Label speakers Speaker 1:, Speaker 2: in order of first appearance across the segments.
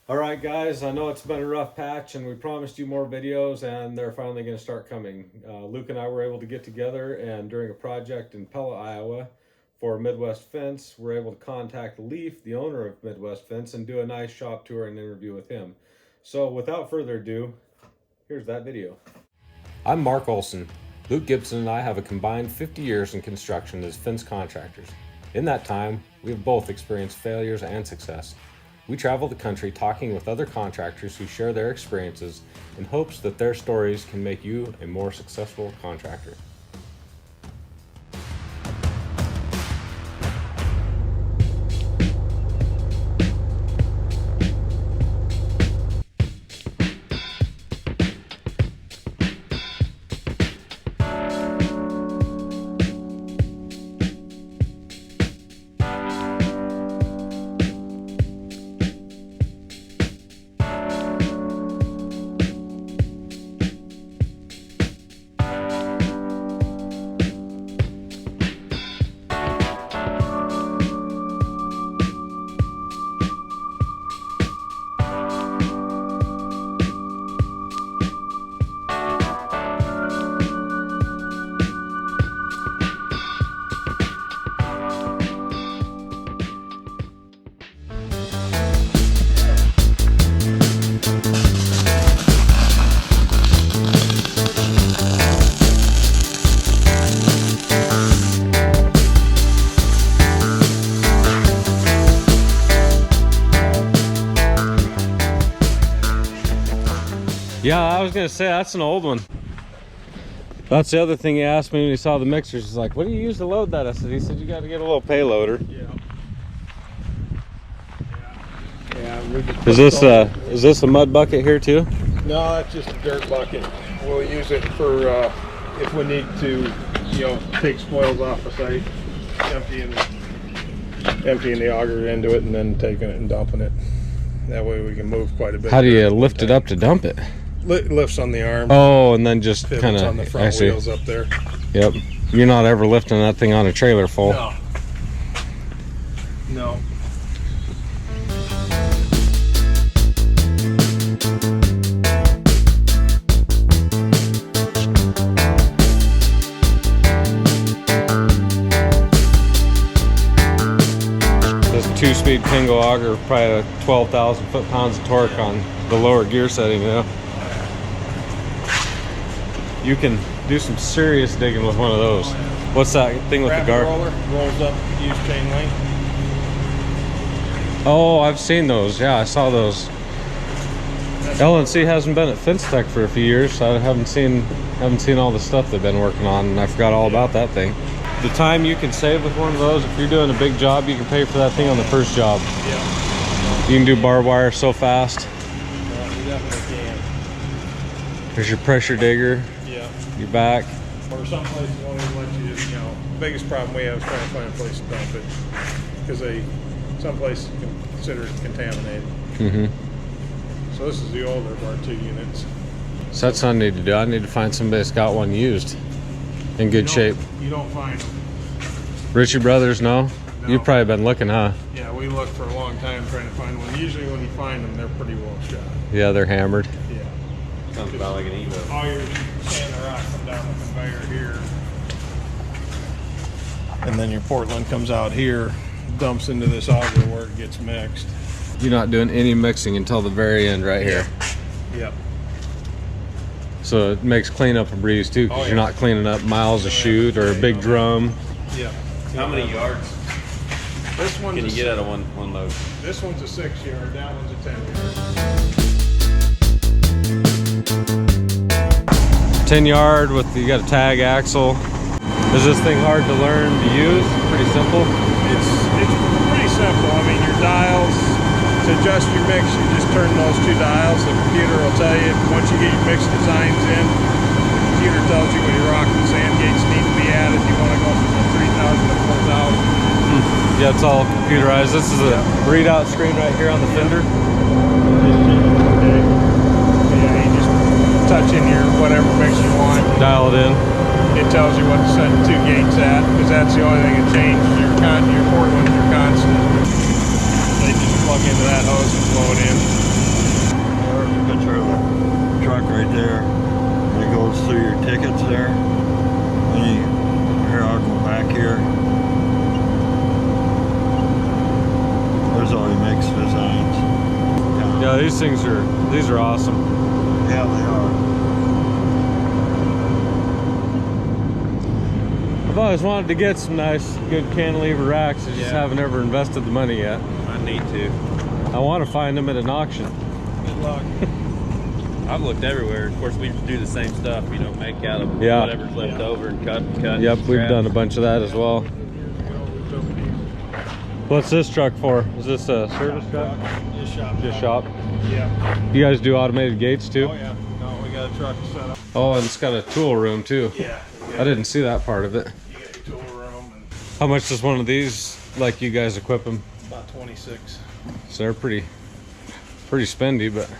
Speaker 1: All right, guys, I know it's been a rough patch and we promised you more videos and they're finally going to start coming. Luke and I were able to get together and during a project in Pella, Iowa for Midwest Fence, we're able to contact Leaf, the owner of Midwest Fence, and do a nice shop tour and interview with him. So without further ado, here's that video. I'm Mark Olson. Luke Gibson and I have a combined 50 years in construction as fence contractors. In that time, we have both experienced failures and success. We travel the country talking with other contractors who share their experiences in hopes that their stories can make you a more successful contractor. Yeah, I was gonna say that's an old one. That's the other thing he asked me when he saw the mixers. He's like, "What do you use to load that?" I said, "He said you got to get a little payloader." Yeah. Is this a mud bucket here too?
Speaker 2: No, that's just a dirt bucket. We'll use it for if we need to, take spoils off the site, emptying the auger into it, and then taking it and dumping it. That way we can move quite a bit.
Speaker 1: How do you lift it up to dump it?
Speaker 2: Lifts on the arm.
Speaker 1: Oh, and then just kind of
Speaker 2: on the front wheels up there.
Speaker 1: Yep. You're not ever lifting that thing on a trailer full.
Speaker 2: No. No.
Speaker 1: This 2-speed Pingo auger, probably 12,000 foot-pounds of torque on the lower gear setting, You can do some serious digging with one of those. What's that thing with the guard?
Speaker 2: Roller rolls up, use chain link.
Speaker 1: Oh, I've seen those. Yeah, I saw those. LNC hasn't been at Fence Tech for a few years, so I haven't seen all the stuff they've been working on, and I forgot all about that thing. The time you can save with one of those, if you're doing a big job, you can pay for that thing on the first job.
Speaker 2: Yeah.
Speaker 1: You can do barbed wire so fast.
Speaker 2: Yeah, you definitely can.
Speaker 1: There's your pressure digger.
Speaker 2: Yeah.
Speaker 1: Your back.
Speaker 2: Or some places won't even let you, the biggest problem we have is trying to find a place to dump it. Because some places consider it contaminated.
Speaker 1: Mm-hmm.
Speaker 2: So this is the older of our 2 units.
Speaker 1: So that's what I need to do. I need to find somebody that's got one used in good shape.
Speaker 2: You don't find them.
Speaker 1: Ritchie Brothers, no?
Speaker 2: No.
Speaker 1: You've probably been looking, huh?
Speaker 2: Yeah, we looked for a long time trying to find one. Usually when you find them, they're pretty well shot.
Speaker 1: Yeah, they're hammered.
Speaker 2: Yeah.
Speaker 3: Sounds about like an Evo.
Speaker 2: All your sand and rock come down the conveyor here. And then your Portland comes out here, dumps into this auger where it gets mixed.
Speaker 1: You're not doing any mixing until the very end right here.
Speaker 2: Yep.
Speaker 1: So it makes cleanup a breeze too, because you're not cleaning up miles of chute or a big drum.
Speaker 2: Yeah.
Speaker 3: How many yards
Speaker 2: This one's
Speaker 3: can you get out of one load?
Speaker 2: This one's a 6-yard, that one's a 10-yard.
Speaker 1: 10-yard with, you got a tag axle. Is this thing hard to learn to use? Pretty simple?
Speaker 2: It's pretty simple. I mean, your dials, to adjust your mix, you just turn those 2 dials. The computer will tell you, once you get your mix designs in, the computer tells you where your rock and sand gates need to be at if you want to go from 3,000 to 4,000.
Speaker 1: Yeah, it's all computerized. This is a readout screen right here on the fender.
Speaker 2: Okay. Yeah, you just touch in your whatever mix you want.
Speaker 1: Dial it in.
Speaker 2: It tells you what to set 2 gates at, because that's the only thing that changes. Your Portland, your constant. They just plug into that hose and flow it in.
Speaker 4: there, and it goes through your tickets there. And here, I'll go back here. There's all your mix designs.
Speaker 1: Yeah, these are awesome.
Speaker 4: Yeah, they are.
Speaker 1: I've always wanted to get some nice, good cantilever racks. I just haven't ever invested the money yet.
Speaker 3: I need to.
Speaker 1: I want to find them at an auction.
Speaker 2: Good luck.
Speaker 3: I've looked everywhere. Of course, we do the same stuff. You know, make out of whatever's left over and cut.
Speaker 1: Yep, we've done a bunch of that as well. What's this truck for? Is this a service truck?
Speaker 2: Just shop.
Speaker 1: Just shop.
Speaker 2: Yeah.
Speaker 1: You guys do automated gates too?
Speaker 2: Oh yeah. No, we got a truck set up.
Speaker 1: Oh, and it's got a tool room too.
Speaker 2: Yeah.
Speaker 1: I didn't see that part of it.
Speaker 2: You got your tool room and
Speaker 1: How much does one of these, like you guys equip them?
Speaker 2: about 26.
Speaker 1: So they're pretty spendy, but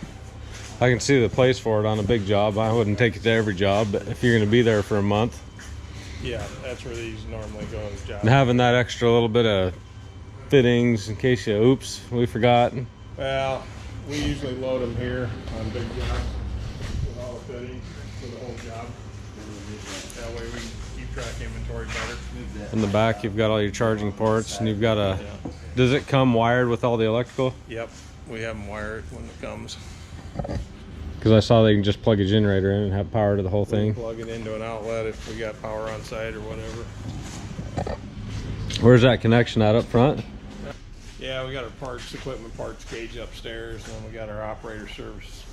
Speaker 1: I can see the place for it on a big job. I wouldn't take it to every job, but if you're going to be there for a month.
Speaker 2: Yeah, that's where these normally go as jobs.
Speaker 1: And having that extra little bit of fittings in case you, oops, we forgot.
Speaker 2: Well, we usually load them here on big jobs with all the fittings for the whole job. That way we can keep track inventory better.
Speaker 1: In the back, you've got all your charging ports, and you've got a, does it come wired with all the electrical?
Speaker 2: Yep, we have them wired when it comes.
Speaker 1: Because I saw they can just plug a generator in and have power to the whole
Speaker 2: We
Speaker 1: thing.
Speaker 2: plug it into an outlet if we got power on site or whatever.
Speaker 1: Where's that connection at up front?
Speaker 2: Yeah, we got our equipment parts cage upstairs, and then we got our operator service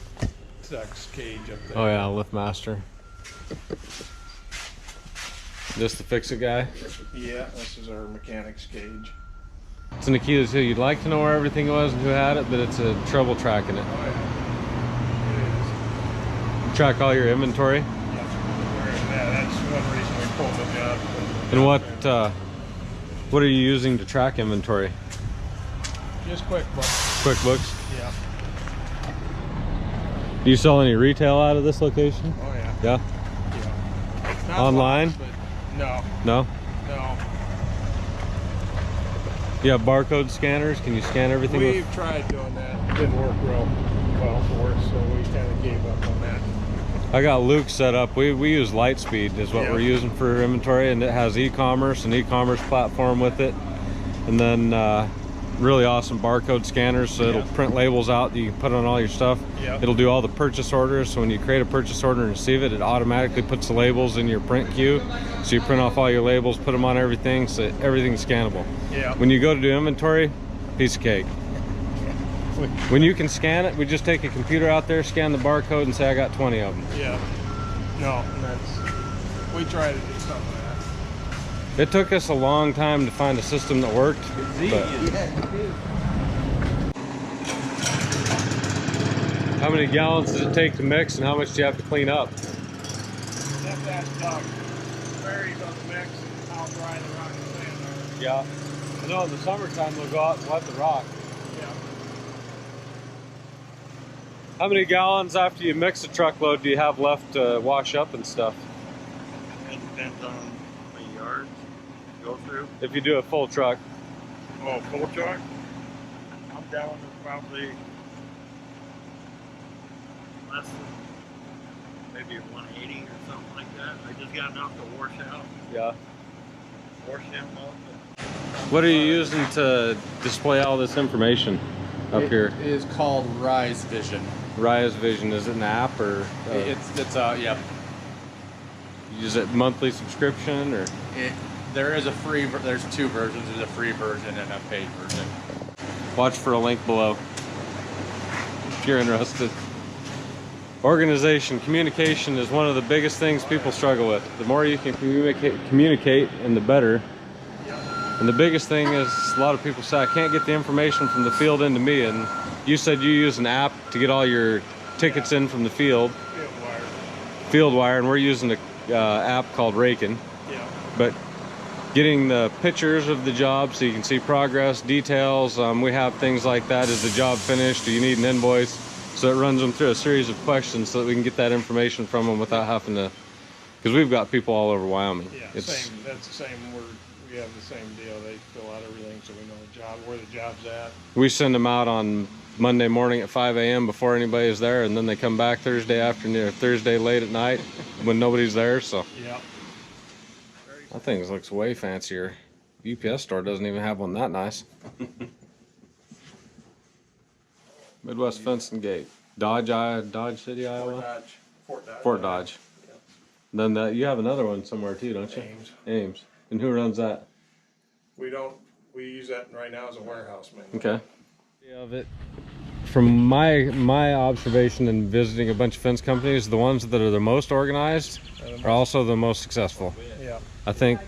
Speaker 2: sex cage up there.
Speaker 1: Oh yeah, lift master. This the fix-it guy?
Speaker 2: Yeah, this is our mechanics cage.
Speaker 1: It's Nikita's too. You'd like to know where everything was and who had it, but it's a trouble tracking it.
Speaker 2: Oh yeah, it
Speaker 1: Track all your inventory.
Speaker 2: is. Yeah, that's one reason we pulled the job.
Speaker 1: And what are you using to track inventory?
Speaker 2: Just QuickBooks.
Speaker 1: QuickBooks.
Speaker 2: Yeah.
Speaker 1: Do you sell any retail out of this location?
Speaker 2: Oh yeah.
Speaker 1: Yeah.
Speaker 2: Yeah. Not
Speaker 1: Online?
Speaker 2: lots, but no.
Speaker 1: No?
Speaker 2: No.
Speaker 1: You have barcode scanners? Can you scan everything?
Speaker 2: We've tried doing that. It didn't work real well for us, so we kind of gave up on that.
Speaker 1: I got Luke set up. We use Lightspeed is what we're using for inventory, and it has e-commerce, an e-commerce platform with it, and then really awesome barcode scanners, so it'll print labels out that you can put on all your stuff. It'll do all the purchase orders, so when you create a purchase order and receive it, it automatically puts the labels in your print queue, so you print off all your labels, put them on everything, so everything's scannable. When you go to do inventory, piece of cake. When you can scan it, we just take a computer out there, scan the barcode, and say I got 20 of them.
Speaker 2: Yeah. No, we tried to do something like that.
Speaker 1: It took us a long time to find a system that worked. But how many gallons does it take to mix, and how much do you have to clean up?
Speaker 2: That's Doug. Varies on the mix and how dry the rock and sand are.
Speaker 1: Yeah. I know in the summertime they'll go out and wet the rock.
Speaker 2: Yeah.
Speaker 1: How many gallons after you mix a truckload do you have left to wash up and stuff?
Speaker 4: It depends on the yards you go through.
Speaker 1: If you do a full truck.
Speaker 4: Oh, full truck? I'm down to probably less than maybe 180 or something like that. I just got enough to wash out.
Speaker 1: Yeah.
Speaker 4: Wash them off.
Speaker 1: What are you using to display all this information up here?
Speaker 5: It is called Rise Vision.
Speaker 1: Rise Vision, is it an app or?
Speaker 5: Yeah.
Speaker 1: Use it monthly subscription or?
Speaker 5: There is a free. There's two versions. There's a free version and a paid version.
Speaker 1: Watch for a link below if you're interested. Organization, communication is one of the biggest things people struggle with. The more you can communicate, and the better. And the biggest thing is a lot of people say, I can't get the information from the field into me. And you said you use an app to get all your tickets in from the field. FieldWire, and we're using an app called Raken.
Speaker 2: Yeah.
Speaker 1: But getting the pictures of the job so you can see progress, details, we have things like that. Is the job finished? Do you need an invoice? So it runs them through a series of questions so that we can get that information from them without having to, because we've got people all over Wyoming.
Speaker 2: Yeah, that's the same. We have the same deal. They fill out everything so we know the job, where the job's at.
Speaker 1: We send them out on Monday morning at 5 a.m. before anybody's there, and then they come back Thursday afternoon or Thursday late at night when nobody's there. So
Speaker 2: Yeah.
Speaker 1: that thing looks way fancier. UPS store doesn't even have one that nice. Midwest Fence and Gate, Dodge City, Iowa. Fort Dodge.
Speaker 2: Yeah.
Speaker 1: Then you have another one somewhere too, don't you? Ames. And who runs that?
Speaker 2: We don't. We use that right now as a warehouse, man.
Speaker 1: Okay. Of it. From my observation and visiting a bunch of fence companies, the ones that are the most organized are also the most successful.
Speaker 2: Yeah.
Speaker 1: I think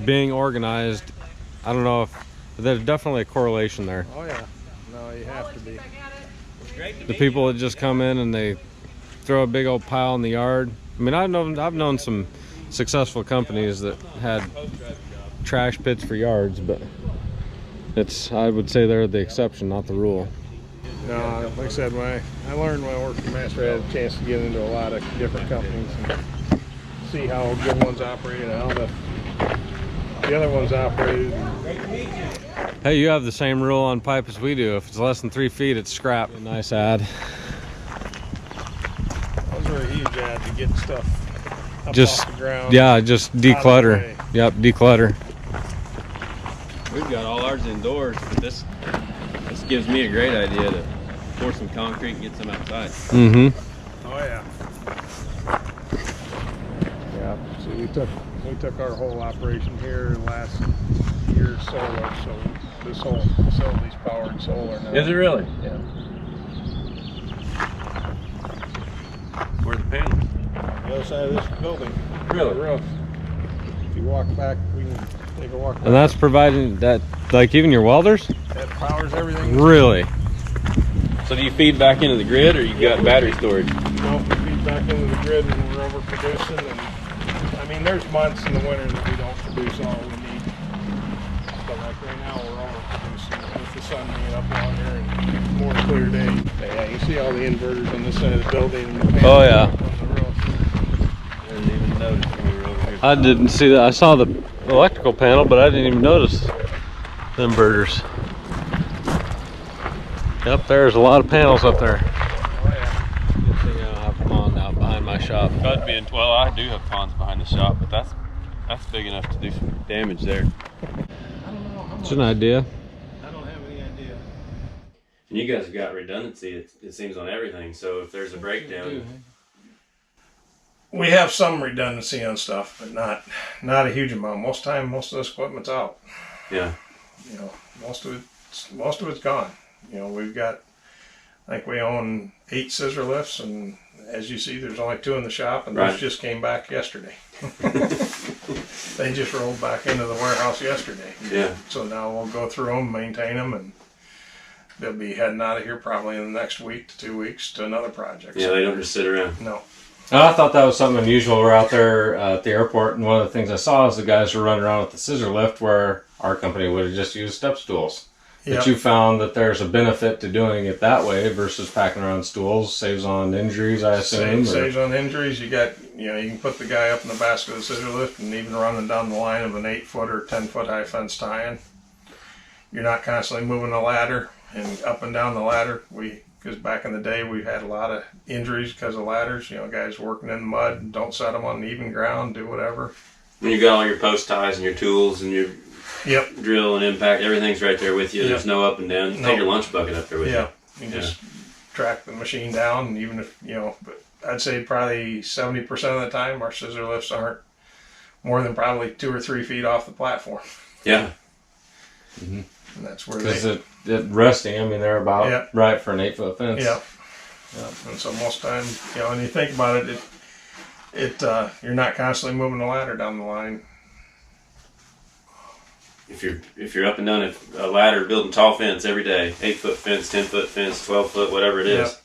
Speaker 1: being organized, I don't know if there's definitely a correlation there.
Speaker 2: Oh yeah. No, you have to be.
Speaker 1: The people that just come in and they throw a big old pile in the yard. I mean, I've known some successful companies that had trash pits for yards, but I would say they're the exception, not the rule.
Speaker 2: No, like I said, I learned when I worked for Master, I had a chance to get into a lot of different companies and see how good ones operated and how the other ones operated.
Speaker 1: Hey, you have the same rule on pipe as we do. If it's less than 3 feet, it's scrap. Nice ad.
Speaker 2: Those are a huge ad to get stuff up
Speaker 1: Just
Speaker 2: off the ground.
Speaker 1: yeah, just declutter.
Speaker 2: way.
Speaker 1: Yep, declutter.
Speaker 3: We've got all ours indoors, but this gives me a great idea to pour some concrete and get some outside.
Speaker 1: Mm-hmm.
Speaker 2: Oh yeah. Yeah. See, we took our whole operation here last year solar, so this whole facility's powered solar now.
Speaker 3: Is it really?
Speaker 2: Yeah.
Speaker 3: Where's the panels?
Speaker 2: On the other side of this building.
Speaker 3: Really?
Speaker 2: The roof. If you walk back, we can take a walk back.
Speaker 1: And that's providing that, like even your welders?
Speaker 2: That powers everything.
Speaker 1: Really?
Speaker 3: So do you feed back into the grid, or you got battery storage?
Speaker 2: No, we feed back into the grid when we're overproducing, and I mean, there's months in the winter that we don't produce all we need. But like right now, we're overproducing with the sun being up longer and more clear day. Yeah, you see all the inverters on this side of the building and the panels
Speaker 1: Oh, yeah.
Speaker 2: up on the roof.
Speaker 3: I didn't even notice when we were over here.
Speaker 1: I didn't see that. I saw the electrical panel, but I didn't even notice the inverters. Yep, there's a lot of panels up there.
Speaker 2: Oh yeah.
Speaker 1: Good thing I don't have a pond out behind my shop.
Speaker 3: Well, I do have ponds behind the shop, but that's big enough to do some damage there.
Speaker 1: It's an idea.
Speaker 2: I don't have any idea.
Speaker 3: And you guys have got redundancy, it seems, on everything. So if there's a breakdown,
Speaker 2: We have some redundancy on stuff, but not a huge amount. Most of this equipment's out.
Speaker 3: yeah.
Speaker 2: You know, most of it's gone. You know, we've got, I think we own 8 scissor lifts, and as you see, there's only 2 in the shop, and
Speaker 3: Right.
Speaker 2: those just came back yesterday. They just rolled back into the warehouse yesterday.
Speaker 3: Yeah.
Speaker 2: So now we'll go through them, maintain them, and they'll be heading out of here probably in the next week to 2 weeks to another project.
Speaker 3: Yeah, they don't just sit around.
Speaker 2: No.
Speaker 1: I thought that was something unusual. We're out there at the airport, and one of the things I saw is the guys were running around with the scissor lift, where our company would have just used step stools.
Speaker 2: Yep.
Speaker 1: But you found that there's a benefit to doing it that way versus packing around stools. Saves on injuries, I assume.
Speaker 2: Saves on injuries. You can put the guy up in the basket of the scissor lift, and even running down the line of an 8-foot or 10-foot high fence tie-in. You're not constantly moving the ladder and up and down the ladder. Because back in the day, we had a lot of injuries because of ladders. You know, guys working in the mud, don't set them on even ground, do whatever.
Speaker 3: When you got all your post ties and your tools and your
Speaker 2: Yep.
Speaker 3: drill and impact, everything's right there with you.
Speaker 2: Yep.
Speaker 3: There's no up and down. You take your lunch bucket up there with
Speaker 2: Yeah.
Speaker 3: you.
Speaker 2: You just track the machine down, and even if, but I'd say probably 70% of the time, our scissor lifts aren't more than probably 2 or 3 feet off the platform.
Speaker 3: Yeah.
Speaker 2: And that's where
Speaker 1: Because
Speaker 2: they...
Speaker 1: it resting, I mean, they're about
Speaker 2: Yeah.
Speaker 1: right for an 8-foot fence.
Speaker 2: Yeah. And so most time, when you think about it, you're not constantly moving the ladder down the line.
Speaker 3: If you're up and down a ladder building tall fence every day, 8-foot fence, 10-foot fence, 12-foot, whatever it is,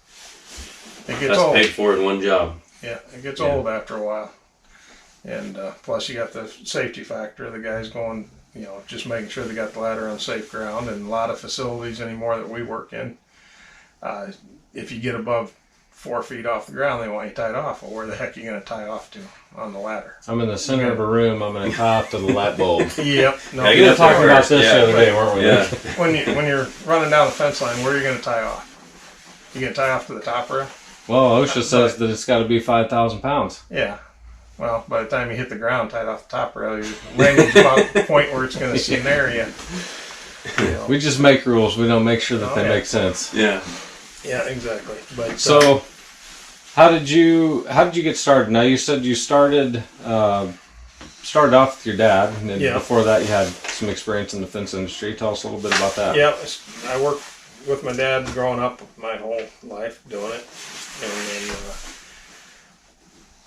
Speaker 2: It gets
Speaker 3: that's
Speaker 2: old.
Speaker 3: paid for in one job.
Speaker 2: Yeah, it gets old after a while. And plus you got the safety factor. The guys going, just making sure they got the ladder on safe ground. And a lot of facilities anymore that we work in, if you get above 4 feet off the ground, they want you tied off. Well, where the heck are you going to tie off to on the ladder?
Speaker 1: I'm in the center of a room. I'm going to tie off to the light bulb.
Speaker 2: Yep. No,
Speaker 3: Yeah,
Speaker 1: We were
Speaker 3: that's
Speaker 1: talking
Speaker 3: the
Speaker 1: about
Speaker 3: worst.
Speaker 1: this
Speaker 3: Yeah.
Speaker 1: the other day, weren't we?
Speaker 3: Yeah.
Speaker 2: when you're running down the fence line, where are you going to tie off? You gonna tie off to the top rail?
Speaker 1: Well, OSHA says that it's got to be 5,000 pounds.
Speaker 2: Yeah. Well, by the time you hit the ground, tied off the top rail, your landing's about the point where it's going to snare you. You know.
Speaker 1: We just make rules. We don't make sure that they
Speaker 2: yeah.
Speaker 1: make sense.
Speaker 3: Yeah.
Speaker 2: Yeah, exactly. But
Speaker 1: so, how did you get started? Now you said you started off with your dad, and then before that you had some experience in the fence industry. Tell us a little bit about that.
Speaker 2: Yeah, I worked with my dad growing up my whole life doing it, and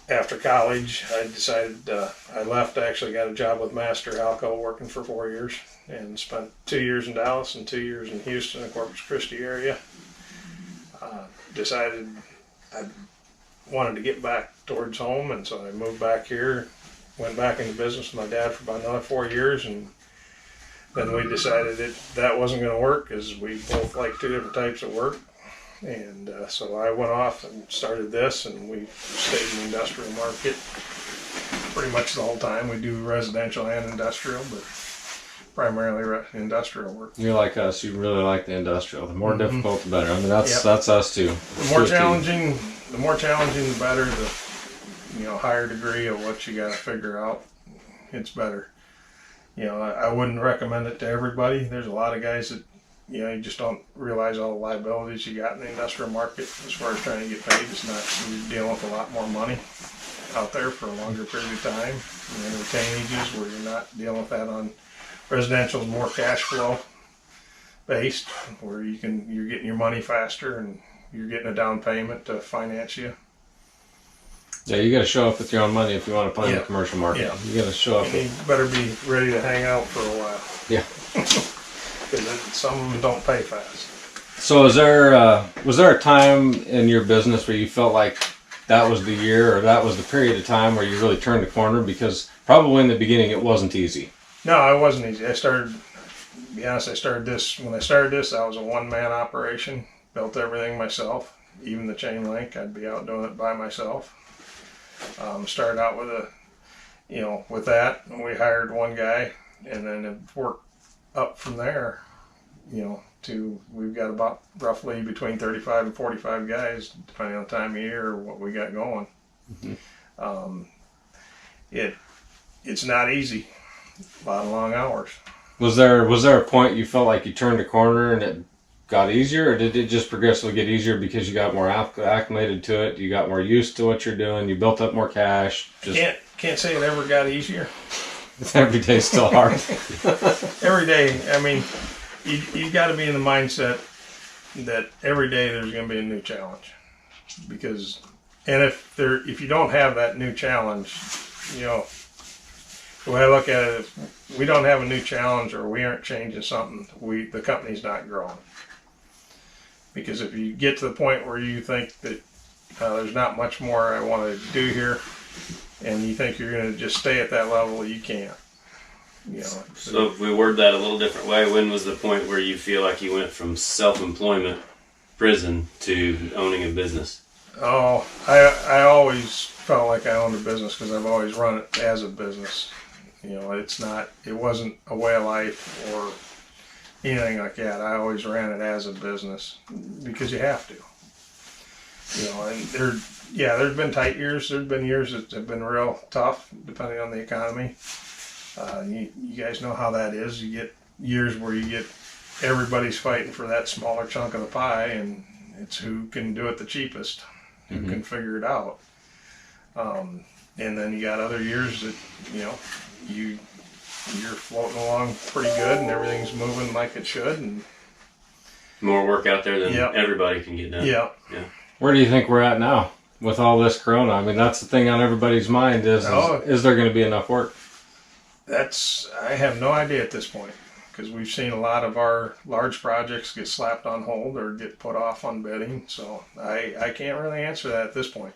Speaker 2: then after college I decided I left. I actually got a job with Master Halco working for 4 years, and spent 2 years in Dallas and 2 years in Houston and Corpus Christi area. Decided I wanted to get back towards home, and so I moved back here, went back into business with my dad for about another 4 years, and then we decided that wasn't going to work because we both like two different types of work. And so I went off and started this, and we stayed in the industrial market pretty much the whole time. We do residential and industrial, but primarily industrial work.
Speaker 1: You're like us. You really like the industrial. The more difficult, the better. I mean, that's us too.
Speaker 2: The more challenging, the better. The higher degree of what you got to figure out, it's better. I wouldn't recommend it to everybody. There's a lot of guys that, you just don't realize all the liabilities you got in the industrial market as far as trying to get paid. It's not, you're dealing with a lot more money out there for a longer period of time. And retainages where you're not dealing with that on residential, is more cash flow based, where you're getting your money faster and you're getting a down payment to finance you.
Speaker 1: Yeah, you got to show up with your own money if you want to play in the commercial market. Yeah. You got to show up.
Speaker 2: You better be ready to hang out for a while.
Speaker 1: Yeah.
Speaker 2: Because some of them don't pay fast.
Speaker 1: So was there a time in your business where you felt like that was the year or that was the period of time where you really turned the corner? Because probably in the beginning it wasn't easy.
Speaker 2: No, it wasn't easy. To be honest, when I started this, I was a one-man operation. Built everything myself, even the chain link. I'd be out doing it by myself. Started out with that, and we hired one guy, and then it worked up from there, to we've got about roughly between 35 and 45 guys, depending on the time of year or what we got going. Mm-hmm. It's not easy. A lot of long hours. Was there
Speaker 1: a point you felt like you turned a corner and it got easier, or did it just progressively get easier because you got more acclimated to it, you got more used to what you're doing, you built up more cash?
Speaker 2: Can't say it ever got easier.
Speaker 1: Every day's still hard.
Speaker 2: Every day, I mean, you got to be in the mindset that every day there's going to be a new challenge, if you don't have that new challenge, the way I look at it, if we don't have a new challenge or we aren't changing something, the company's not growing. Because if you get to the point where you think that there's not much more I want to do here, and you think you're going to just stay at that level, you can't.
Speaker 3: So if we word that a little different way, when was the point where you feel like you went from self-employment, prison, to owning a business?
Speaker 2: Oh, I always felt like I owned a business because I've always run it as a business. It wasn't a way of life or anything like that. I always ran it as a business because you have to. And there's been tight years. There's been years that have been real tough, depending on the economy. You guys know how that is. You get years where everybody's fighting for that smaller chunk of the pie, and it's who can do it the cheapest, who can figure it out. And then you got other years that you're floating along pretty good and everything's moving like it should, and
Speaker 3: more work out there than everybody can get done.
Speaker 2: Yeah.
Speaker 1: Where do you think we're at now with all this corona? I mean, that's the thing on everybody's mind is there going to be enough work?
Speaker 2: I have no idea at this point, because we've seen a lot of our large projects get slapped on hold or get put off on bidding. So I can't really answer that at this point.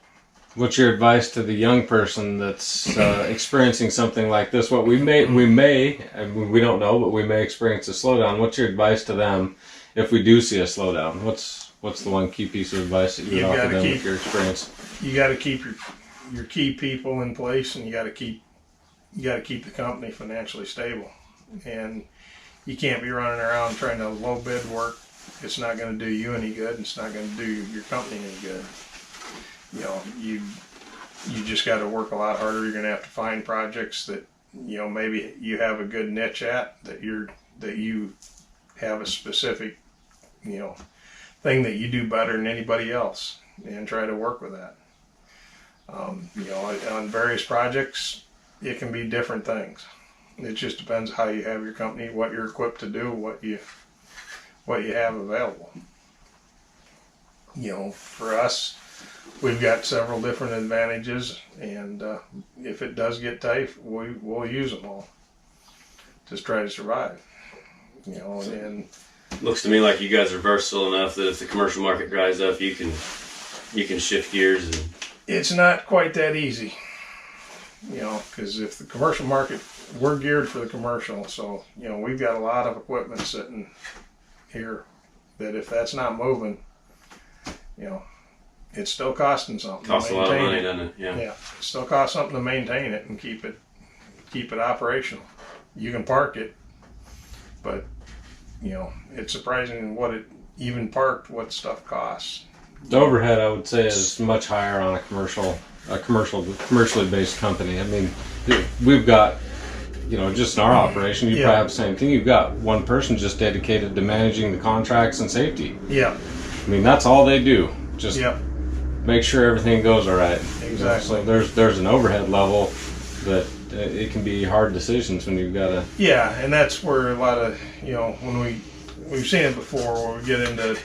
Speaker 1: What's your advice to the young person that's experiencing something like this? What we may, we don't know, but we may experience a slowdown. What's your advice to them if we do see a slowdown? What's the one key piece of advice that you would offer them with your experience?
Speaker 2: You got to keep your key people in place, and you got to keep the company financially stable. And you can't be running around trying to low bid work it's not going to do you any good. It's not going to do your company any good. You know, you just got to work a lot harder. You're going to have to find projects that, you know, maybe you have a good niche at, that you have a specific, you know, thing that you do better than anybody else, and try to work with that. You know, on various projects, it can be different things. It just depends how you have your company, what you're equipped to do, what you have available. You know, for us, we've got several different advantages, and if it does get tight, we'll use them all. Just try to survive. You know, and
Speaker 3: Looks to me like you guys are versatile enough that if the commercial market dries up, you can shift gears. And
Speaker 2: it's not quite that easy. You know, because if the commercial market, we're geared for the commercial, so, you know, we've got a lot of equipment sitting here that if that's not moving, you know, it's still costing something.
Speaker 3: costs a lot of money, doesn't it?
Speaker 2: Yeah, it still costs something to maintain it and keep it operational. You can park it, but, you know, it's surprising what it even parked, what stuff costs.
Speaker 1: The overhead, I would say, is much higher on a commercially based company. I mean, we've got, you know, just in our operation, you probably have the same thing. You've got one person just dedicated to managing the contracts and safety.
Speaker 2: Yeah.
Speaker 1: I mean, that's all they do. Just
Speaker 2: Yep.
Speaker 1: make sure everything goes all right.
Speaker 2: Exactly.
Speaker 1: So there's an overhead level that it can be hard decisions when you've got to.
Speaker 2: Yeah, and that's where a lot of, you know, when we've seen it before, where we get into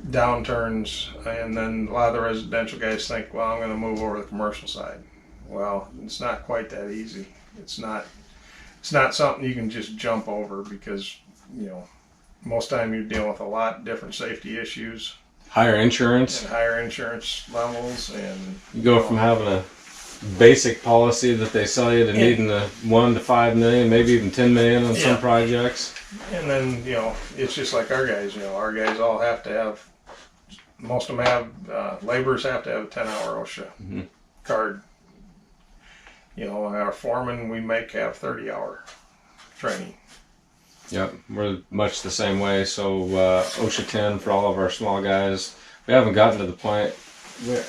Speaker 2: downturns, and then a lot of the residential guys think, well, I'm going to move over to the commercial side. Well, it's not quite that easy. It's not something you can just jump over, because, you know, most time you're dealing with a lot different safety issues
Speaker 1: Higher insurance.
Speaker 2: and higher insurance levels, and
Speaker 1: You go from having a basic policy that they sell you to needing the 1 to 5 million, maybe even 10 million on some projects.
Speaker 2: And then, you know, it's just like our guys. You know, our guys all have to have. Most of them have, laborers have to have a 10-hour OSHA card. You know, and our foremen we make have 30-hour training.
Speaker 1: Yep, we're much the same way. So OSHA 10 for all of our small guys. We haven't gotten to the point where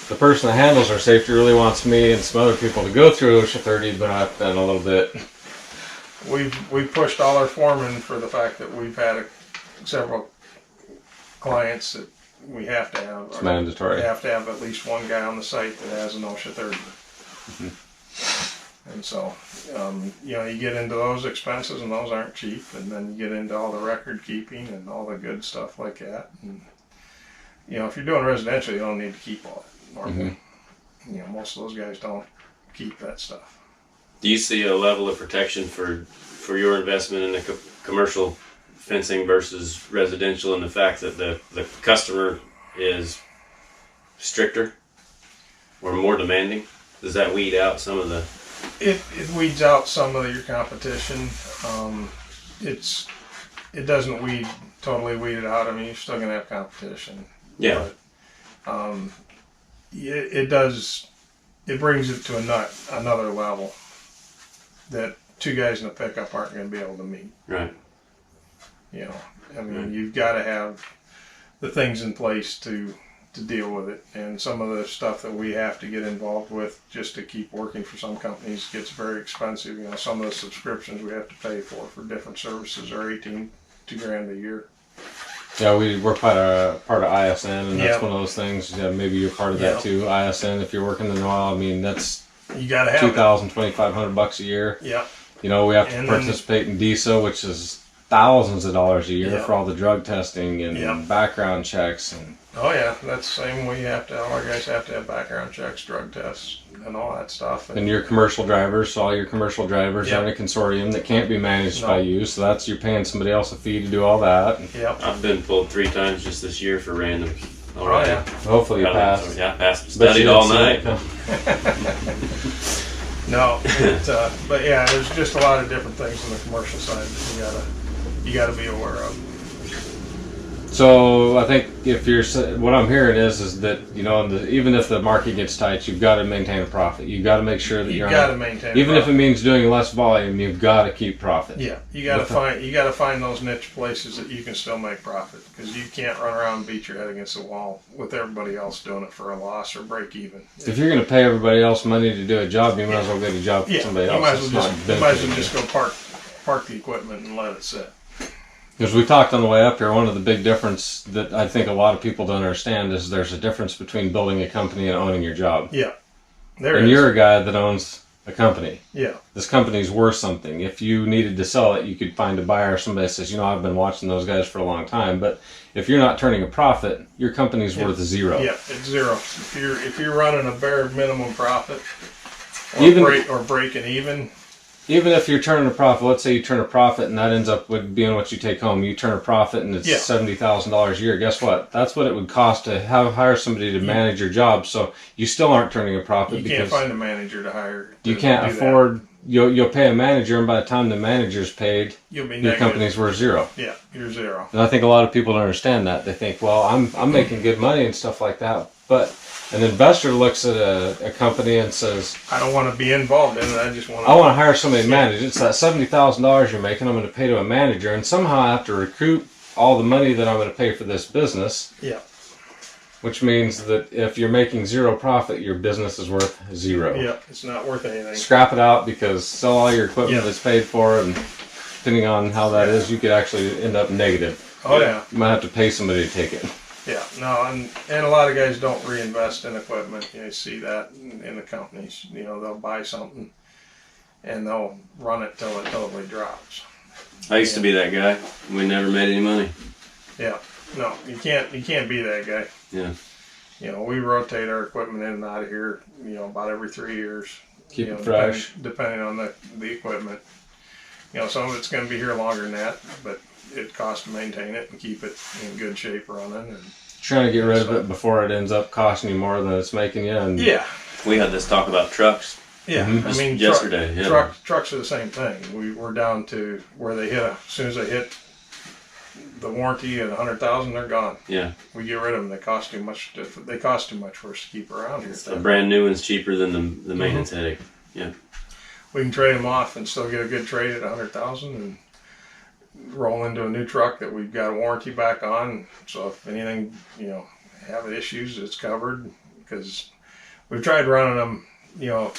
Speaker 1: the person that handles our safety really wants me and some other people to go through OSHA 30, but I've been a little bit.
Speaker 2: We've pushed all our foremen for the fact that we've had several clients that we have to have.
Speaker 1: It's mandatory.
Speaker 2: We have to have at least one guy on the site that has an OSHA 30. And so, you know, you get into those expenses, and those aren't cheap, and then you get into all the record keeping and all the good stuff like that. And, you know, if you're doing residential, you don't need to keep all that normally. You know, most of those guys don't keep that stuff.
Speaker 3: do you see a level of protection for your investment in the commercial fencing versus residential, and the fact that the customer is stricter or more demanding? Does that weed out some of the...
Speaker 2: It weeds out some of your competition. It doesn't totally weed it out. I mean, you're still gonna have competition.
Speaker 3: Yeah.
Speaker 2: But, it does. It brings it to another level that two guys in a pickup aren't going to be able to meet.
Speaker 3: Right.
Speaker 2: You know, I mean, you've got to have the things in place to deal with it, and some of the stuff that we have to get involved with just to keep working for some companies gets very expensive. You know, some of the subscriptions we have to pay for different services are $2,000 a year.
Speaker 1: Yeah, we're part of ISN, and that's one of those things. Yeah, maybe you're part of that too. ISN, if you're working in the oil, I mean, that's
Speaker 2: You got to have
Speaker 1: $2,000, $2,500 a year.
Speaker 2: Yeah.
Speaker 1: You know, we have to
Speaker 2: And
Speaker 1: participate in DISA, which is thousands of dollars a year
Speaker 2: Yeah.
Speaker 1: for all the drug testing and
Speaker 2: Yeah.
Speaker 1: background checks. And
Speaker 2: Oh yeah, that's the same. All our guys have to have background checks, drug tests, and all that stuff.
Speaker 1: and your commercial drivers, so all your commercial drivers
Speaker 2: Yep.
Speaker 1: are in a consortium that can't be managed
Speaker 2: No.
Speaker 1: by you. So that's you're paying somebody else a fee to do all that.
Speaker 2: Yep.
Speaker 3: I've been pulled 3 times just this year for randoms.
Speaker 2: Oh yeah.
Speaker 1: Hopefully you pass.
Speaker 3: Yeah, I passed.
Speaker 1: Bet
Speaker 3: Studied
Speaker 1: you
Speaker 3: all
Speaker 1: didn't see
Speaker 3: night.
Speaker 1: it.
Speaker 2: No, but yeah, there's just a lot of different things on the commercial side that you gotta be aware of.
Speaker 1: So I think if you're, what I'm hearing is that, you know, even if the market gets tight, you've got to maintain a profit. You've got to make sure that
Speaker 2: You
Speaker 1: you're
Speaker 2: got to maintain.
Speaker 1: even if it means doing less volume, you've got to keep profit.
Speaker 2: Yeah, you got to find those niche places that you can still make profit, because you can't run around and beat your head against the wall with everybody else doing it for a loss or break even.
Speaker 1: If you're going to pay everybody else money to do a job, you might as well get a job for somebody else.
Speaker 2: You might as well just go park the equipment and let it sit.
Speaker 1: Because we talked on the way up here, one of the big difference that I think a lot of people don't understand is there's a difference between building a company and owning your job.
Speaker 2: Yeah,
Speaker 1: and you're a guy that owns a company.
Speaker 2: Yeah.
Speaker 1: This company's worth something. If you needed to sell it, you could find a buyer. Somebody says, you know, I've been watching those guys for a long time. But if you're not turning a profit, your company's worth zero.
Speaker 2: Yeah, it's zero. If you're running a bare minimum profit, or breaking even.
Speaker 1: Even if you're turning a profit, let's say you turn a profit and that ends up with being what you take home. You turn a profit and it's $70,000 a year. Guess what? That's what it would cost to hire somebody to manage your job. So you still aren't turning a profit.
Speaker 2: You can't find a manager to hire.
Speaker 1: You can't afford. You'll pay a manager, and by the time the manager's paid, your company's worth zero.
Speaker 2: Yeah, you're zero.
Speaker 1: And I think a lot of people don't understand that. They think, well, I'm making good money and stuff like that, but an investor looks at a company and says,
Speaker 2: I don't want to be involved in it. I want
Speaker 1: to hire somebody to manage it. It's that $70,000 you're making. I'm going to pay to a manager, and somehow I have to recoup all the money that I'm going to pay for this business.
Speaker 2: Yeah.
Speaker 1: Which means that if you're making zero profit, your business is worth zero.
Speaker 2: Yeah, it's not worth anything.
Speaker 1: Scrap it out, because sell all your equipment that's paid for, and depending on how that is, you could actually end up negative.
Speaker 2: Oh yeah.
Speaker 1: You might have to pay somebody to take it.
Speaker 2: Yeah, no, and a lot of guys don't reinvest in equipment. You see that in the companies. You know, they'll buy something and they'll run it till it totally drops.
Speaker 3: I used to be that guy. We never made any money.
Speaker 2: Yeah, no, you can't be that guy.
Speaker 3: Yeah.
Speaker 2: You know, we rotate our equipment in and out of here, you know, about every 3 years.
Speaker 1: Keep it fresh.
Speaker 2: Depending on the equipment. You know, some of it's going to be here longer than that, but it costs to maintain it and keep it in good shape running. And
Speaker 1: trying to get rid of it before it ends up costing you more than it's making you. And
Speaker 2: yeah.
Speaker 3: We had this talk about trucks.
Speaker 2: Yeah, I mean,
Speaker 3: yesterday.
Speaker 2: Trucks are the same thing. We're down to where they hit. As soon as they hit the warranty at 100,000, they're gone.
Speaker 3: Yeah.
Speaker 2: We get rid of them. They cost too much. They cost too much for us to keep around here.
Speaker 3: A brand new one's cheaper than the maintenance headache. Yeah.
Speaker 2: We can trade them off and still get a good trade at 100,000 and roll into a new truck that we've got a warranty back on. So if anything, you know, have issues, it's covered. Because we've tried running them, you know,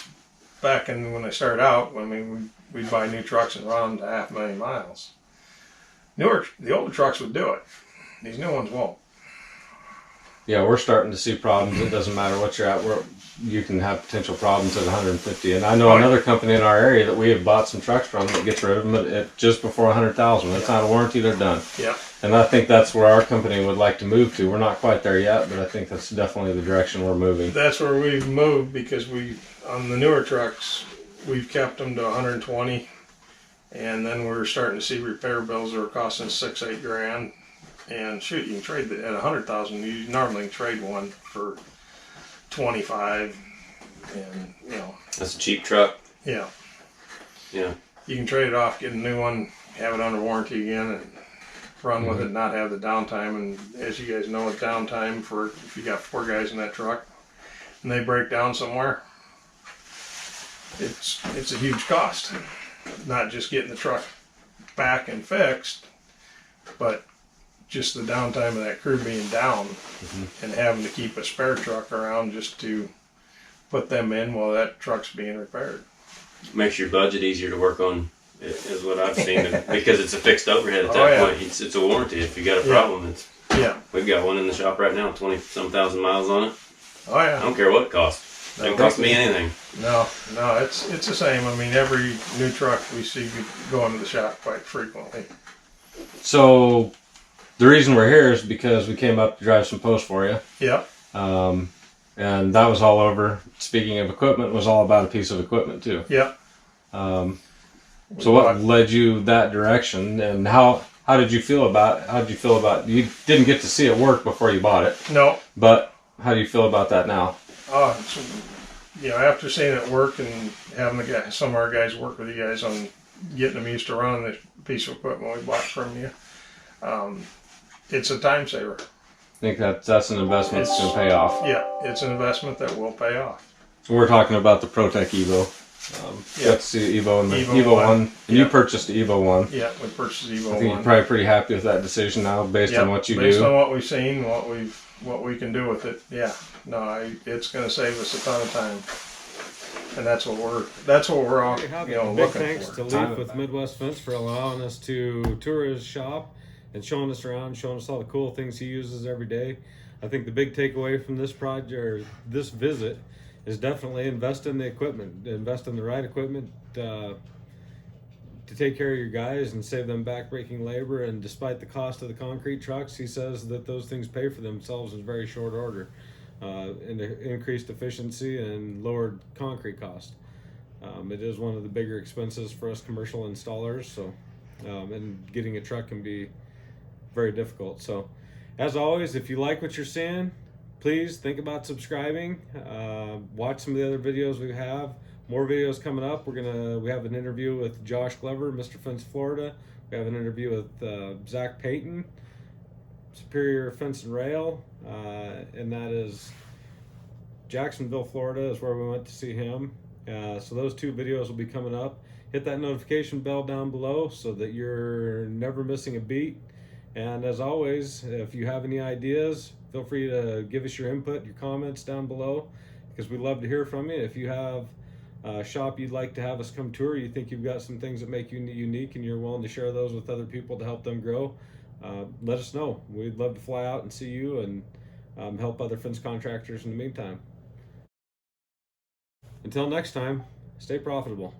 Speaker 2: back in when they started out. I mean, we'd buy new trucks and run them to 500,000 miles. The older trucks would do it. These new ones won't.
Speaker 1: Yeah, we're starting to see problems. It doesn't matter what you're at. You can have potential problems at 150. And I know another company in our area that we have bought some trucks from that gets rid of them at just before 100,000. It's not a warranty, they're done.
Speaker 2: Yeah.
Speaker 1: And I think that's where our company would like to move to. We're not quite there yet, but I think that's definitely the direction we're moving.
Speaker 2: That's where we've moved, because on the newer trucks, we've kept them to 120. And then we're starting to see repair bills that are costing $6-8 grand. And shoot, you can trade at 100,000. You normally can trade one for 25, and you know.
Speaker 3: That's a cheap truck.
Speaker 2: Yeah.
Speaker 3: Yeah.
Speaker 2: You can trade it off, get a new one, have it under warranty again, and run with it, and not have the downtime. And as you guys know, with downtime for if you got 4 guys in that truck, and they break down somewhere, it's a huge cost. Not just getting the truck back and fixed, but just the downtime of that crew being down and having to keep a spare truck around just to put them in while that truck's being repaired.
Speaker 3: Makes your budget easier to work on, is what I've seen, because it's a fixed overhead at that point. It's a warranty. If you got a problem, we've got one in the shop right now, 20-some thousand miles on it.
Speaker 2: Oh yeah.
Speaker 3: I don't care what it costs. It doesn't cost me anything.
Speaker 2: No, it's the same. I mean, every new truck we see go into the shop quite frequently.
Speaker 1: So the reason we're here is because we came up to drive some posts for you.
Speaker 2: Yep.
Speaker 1: And that was all over. Speaking of equipment, was all about a piece of equipment too.
Speaker 2: Yep.
Speaker 1: So what led you that direction, and how did you feel about it? How did you feel about you didn't get to see it work before you bought it?
Speaker 2: No.
Speaker 1: But how do you feel about that now?
Speaker 2: You know, after seeing it work and having some of our guys work with you guys on getting them used to running this piece of equipment we bought from you, it's a time saver.
Speaker 1: I think that's an investment that's going to pay off.
Speaker 2: Yeah, it's an investment that will pay off.
Speaker 1: We're talking about the ProTech Evo.
Speaker 2: Yeah.
Speaker 1: That's the Evo and the
Speaker 2: Evo
Speaker 1: Evo 1.
Speaker 2: 1.
Speaker 1: And
Speaker 2: Yeah.
Speaker 1: you purchased the Evo 1.
Speaker 2: Yeah, we purchased Evo
Speaker 1: I think
Speaker 2: 1.
Speaker 1: you're probably pretty happy with that decision now, based on what you
Speaker 2: based
Speaker 1: do.
Speaker 2: on what we've seen, what we can do with it. Yeah, no, it's going to save us a ton of time, and that's what we're all
Speaker 1: Big
Speaker 2: looking
Speaker 1: thanks
Speaker 2: for.
Speaker 1: to Leaf with Midwest Fence for allowing us to tour his shop and showing us around, showing us all the cool things he uses every day. I think the big takeaway from this project or this visit is definitely invest in the equipment, invest in the right equipment to take care of your guys and save them back-breaking labor. And despite the cost of the concrete trucks, he says that those things pay for themselves in very short order, and increased efficiency and lowered concrete cost. It is one of the bigger expenses for us commercial installers, so and getting a truck can be very difficult. So as always, if you like what you're seeing, please think about subscribing. Watch some of the other videos we have. More videos coming up. We have an interview with Josh Glover, Mr. Fence Florida. We have an interview with Zach Payton, Superior Fence and Rail, and that is Jacksonville, Florida is where we went to see him. So those 2 videos will be coming up. Hit that notification bell down below so that you're never missing a beat. And as always, if you have any ideas, feel free to give us your input, your comments down below, because we'd love to hear from you. If you have a shop you'd like to have us come tour, you think you've got some things that make you unique and you're willing to share those with other people to help them grow, let us know. We'd love to fly out and see you and help other fence contractors in the meantime. Until next time, stay profitable.